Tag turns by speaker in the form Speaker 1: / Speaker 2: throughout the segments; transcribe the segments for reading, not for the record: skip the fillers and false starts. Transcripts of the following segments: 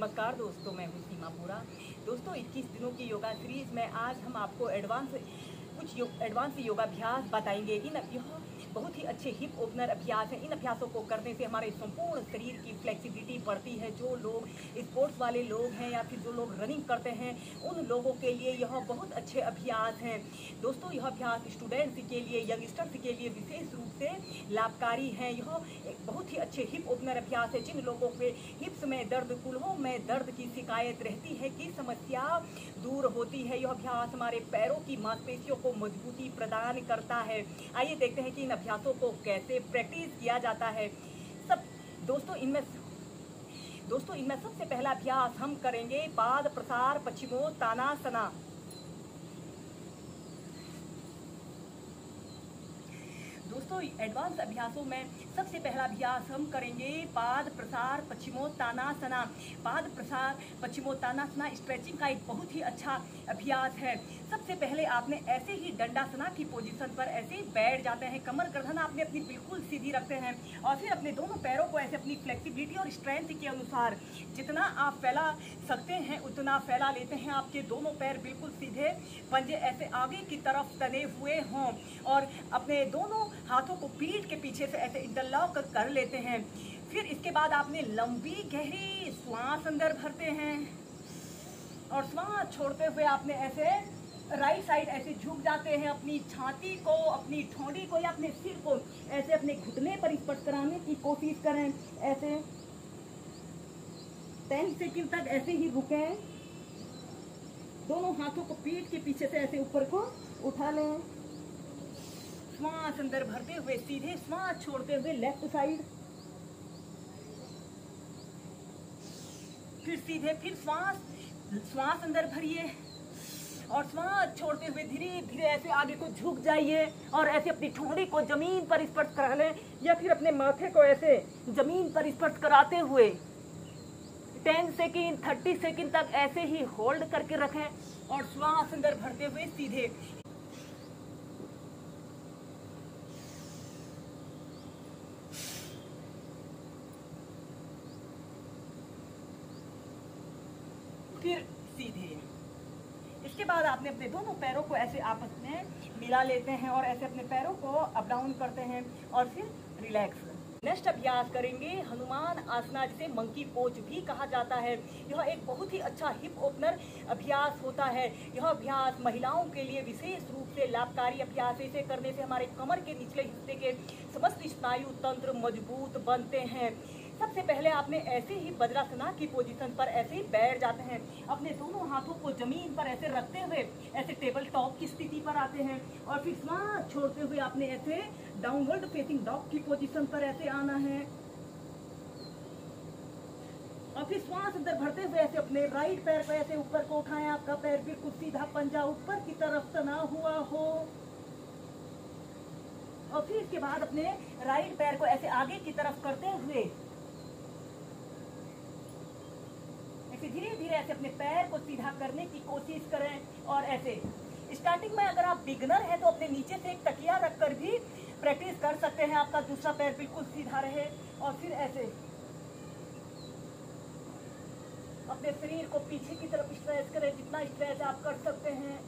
Speaker 1: नमस्कार दोस्तों, मैं हूँ सीमा पूरा। दोस्तों 21 दिनों की योगा सीरीज में आज हम आपको एडवांस योगाभ्यास बताएंगे। यह बहुत ही अच्छे हिप ओपनर अभ्यास हैं। इन अभ्यासों को करने से हमारे संपूर्ण शरीर की फ्लेक्सिबिलिटी बढ़ती है। जो लोग स्पोर्ट्स वाले लोग हैं या फिर जो लोग रनिंग करते हैं, उन लोगों के लिए यह बहुत अच्छे अभ्यास हैं। दोस्तों यह अभ्यास स्टूडेंट्स के लिए, यंगस्टर्स के लिए विशेष रूप से लाभकारी हैं। यह एक बहुत ही अच्छे हिप ओपनर अभ्यास है। जिन लोगों के हिप्स में दर्द, कूल्हों में दर्द की शिकायत रहती है, की समस्या दूर होती है। यह अभ्यास हमारे पैरों की मांसपेशियों को मजबूती प्रदान करता है। आइए देखते हैं कि इन अभ्यासों को कैसे प्रैक्टिस किया जाता है। दोस्तों इनमें सबसे पहला अभ्यास हम करेंगे पाद प्रसार पश्चिमोत्तानासना। दोस्तों एडवांस अभ्यासों में सबसे पहला अभ्यास हम करेंगे पाद प्रसार पश्चिमोत्तानासना। पाद प्रसार पश्चिमोत्तानासना स्ट्रेचिंग का एक बहुत ही अच्छा अभ्यास है। सबसे पहले आपने ऐसे ही दंडासना की पोजीशन पर ऐसे ही बैठ जाते हैं। कमर गर्दन आपने अपनी बिल्कुल सीधी रखते हैं और फिर अपने दोनों पैरों को ऐसे अपनी फ्लेक्सिबिलिटी और स्ट्रेंथ के अनुसार जितना आप फैला सकते हैं उतना फैला लेते हैं। आपके दोनों पैर बिल्कुल सीधे, पंजे ऐसे आगे की तरफ तने हुए हों और अपने दोनों हाथों को पीठ के पीछे से ऐसे इंटरलॉक कर लेते हैं। फिर इसके बाद आपने लंबी गहरी श्वास अंदर भरते हैं और श्वास छोड़ते हुए आपने ऐसे राइट साइड ऐसे झुक जाते हैं। अपनी छाती को, अपनी ठोड़ी को या अपने सिर को ऐसे अपने घुटने पर स्पर्श कराने की कोशिश करें। ऐसे 10 सेकंड तक ऐसे ही रुकें। दोनों हाथों को पीठ के पीछे से ऐसे ऊपर को उठा लें। श्वास अंदर भरते हुए सीधे, श्वास छोड़ते हुए लेफ्ट साइड, फिर सीधे, फिर श्वास अंदर भरिए और श्वास छोड़ते हुए धीरे धीरे ऐसे आगे को झुक जाइए और ऐसे अपनी ठोड़ी को जमीन पर स्पर्श करा लें या फिर अपने माथे को ऐसे जमीन पर स्पर्श कराते हुए 10 सेकंड 30 सेकंड तक ऐसे ही होल्ड करके रखें और श्वास अंदर भरते हुए सीधे। फिर सीधे। इसके बाद आपने अपने दोनों पैरों को ऐसे आपस में मिला लेते हैं और ऐसे अपने पैरों को अप डाउन करते हैं और फिर रिलैक्स। नेक्स्ट अभ्यास करेंगे हनुमान आसना, जिसे मंकी पोज भी कहा जाता है। यह एक बहुत ही अच्छा हिप ओपनर अभ्यास होता है। यह अभ्यास महिलाओं के लिए विशेष रूप से लाभकारी अभ्यास है। इसे करने से हमारे कमर के निचले हिस्से के समस्त स्नायु तंत्र मजबूत बनते हैं। सबसे पहले आपने ऐसे ही वज्रासना की पोजीशन पर ऐसे ही बैठ जाते हैं। अपने दोनों हाथों को जमीन पर ऐसे रखते हुए ऐसे टेबल टॉप की स्थिति पर आते हैं और फिर श्वास छोड़ते हुए आपने ऐसे डाउनवर्ड फेसिंग डॉग की पोजीशन पर ऐसे आना है और फिर श्वास अंदर भरते हुए ऐसे अपने राइट पैर को ऐसे ऊपर को उठाएं। आपका पैर बिल्कुल सीधा, पंजा ऊपर की तरफ तना हुआ हो और फिर इसके बाद अपने राइट पैर को ऐसे आगे की तरफ करते हुए धीरे धीरे ऐसे अपने पैर को सीधा करने की कोशिश करें। और ऐसे स्टार्टिंग में अगर आप बिगनर हैं तो अपने नीचे से एक तकिया रखकर भी प्रैक्टिस कर सकते हैं। आपका दूसरा पैर बिल्कुल सीधा रहे और फिर ऐसे अपने शरीर को पीछे की तरफ स्ट्रेच करें, जितना स्ट्रेच आप कर सकते हैं।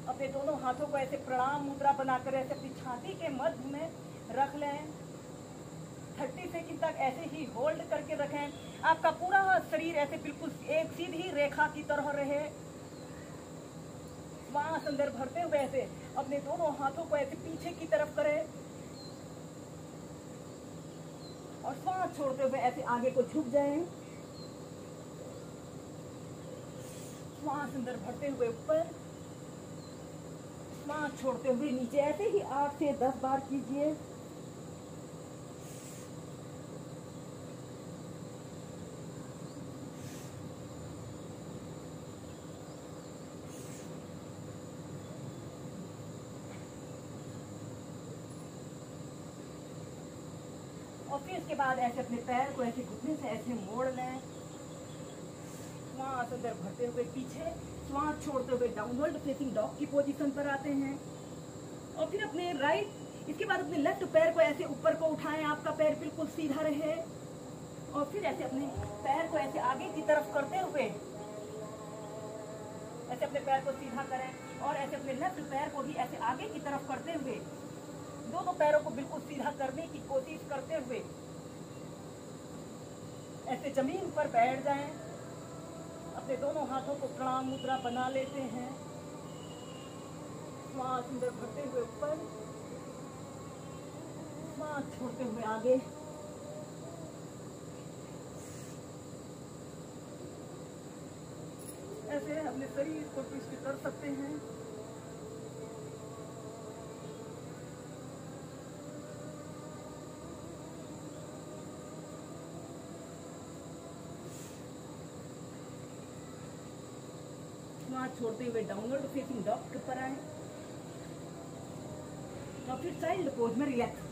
Speaker 1: अपने दोनों हाथों को ऐसे प्रणाम मुद्रा बनाकर ऐसे अपनी छाती के मध्य में रख लें। 30 सेकंड तक ऐसे ही होल्ड करके रखें। आपका पूरा शरीर ऐसे बिल्कुल एक सीधी रेखा की तरह रहे। श्वास अंदर भरते हुए ऐसे अपने दोनों हाथों को ऐसे पीछे की तरफ करें और श्वास छोड़ते हुए ऐसे आगे को झुक जाएं। श्वास अंदर भरते हुए ऊपर, श्वास छोड़ते हुए नीचे। ऐसे ही 8 से 10 बार कीजिए। और फिर इसके बाद ऐसे अपने पैर को ऐसे घुटने से ऐसे मोड़ लें। श्वास अंदर भरते हुए पीछे, श्वास छोड़ते हुए डाउनवर्ड फेसिंग डॉग की पोजीशन पर आते हैं और फिर अपने इसके बाद अपने लेफ्ट पैर को ऐसे ऊपर को उठाएं। आपका पैर बिल्कुल सीधा रहे और फिर ऐसे अपने पैर को ऐसे आगे की तरफ करते हुए ऐसे अपने पैर को सीधा करें और ऐसे अपने लेफ्ट पैर को भी ऐसे आगे की तरफ करते हुए दोनों पैरों को बिल्कुल सीधा करने की कोशिश करते हुए ऐसे जमीन पर बैठ जाएं। अपने दोनों हाथों को प्रणाम मुद्रा बना लेते हैं। श्वास अंदर भरते हुए ऊपर, श्वास छोड़ते हुए आगे। ऐसे अपने शरीर को ट्विस्ट कर सकते हैं। श्वास छोड़ते हुए डाउनवर्ड फेसिंग डॉग के ऊपर आए और फिर चाइल्ड पोज में रिलैक्स।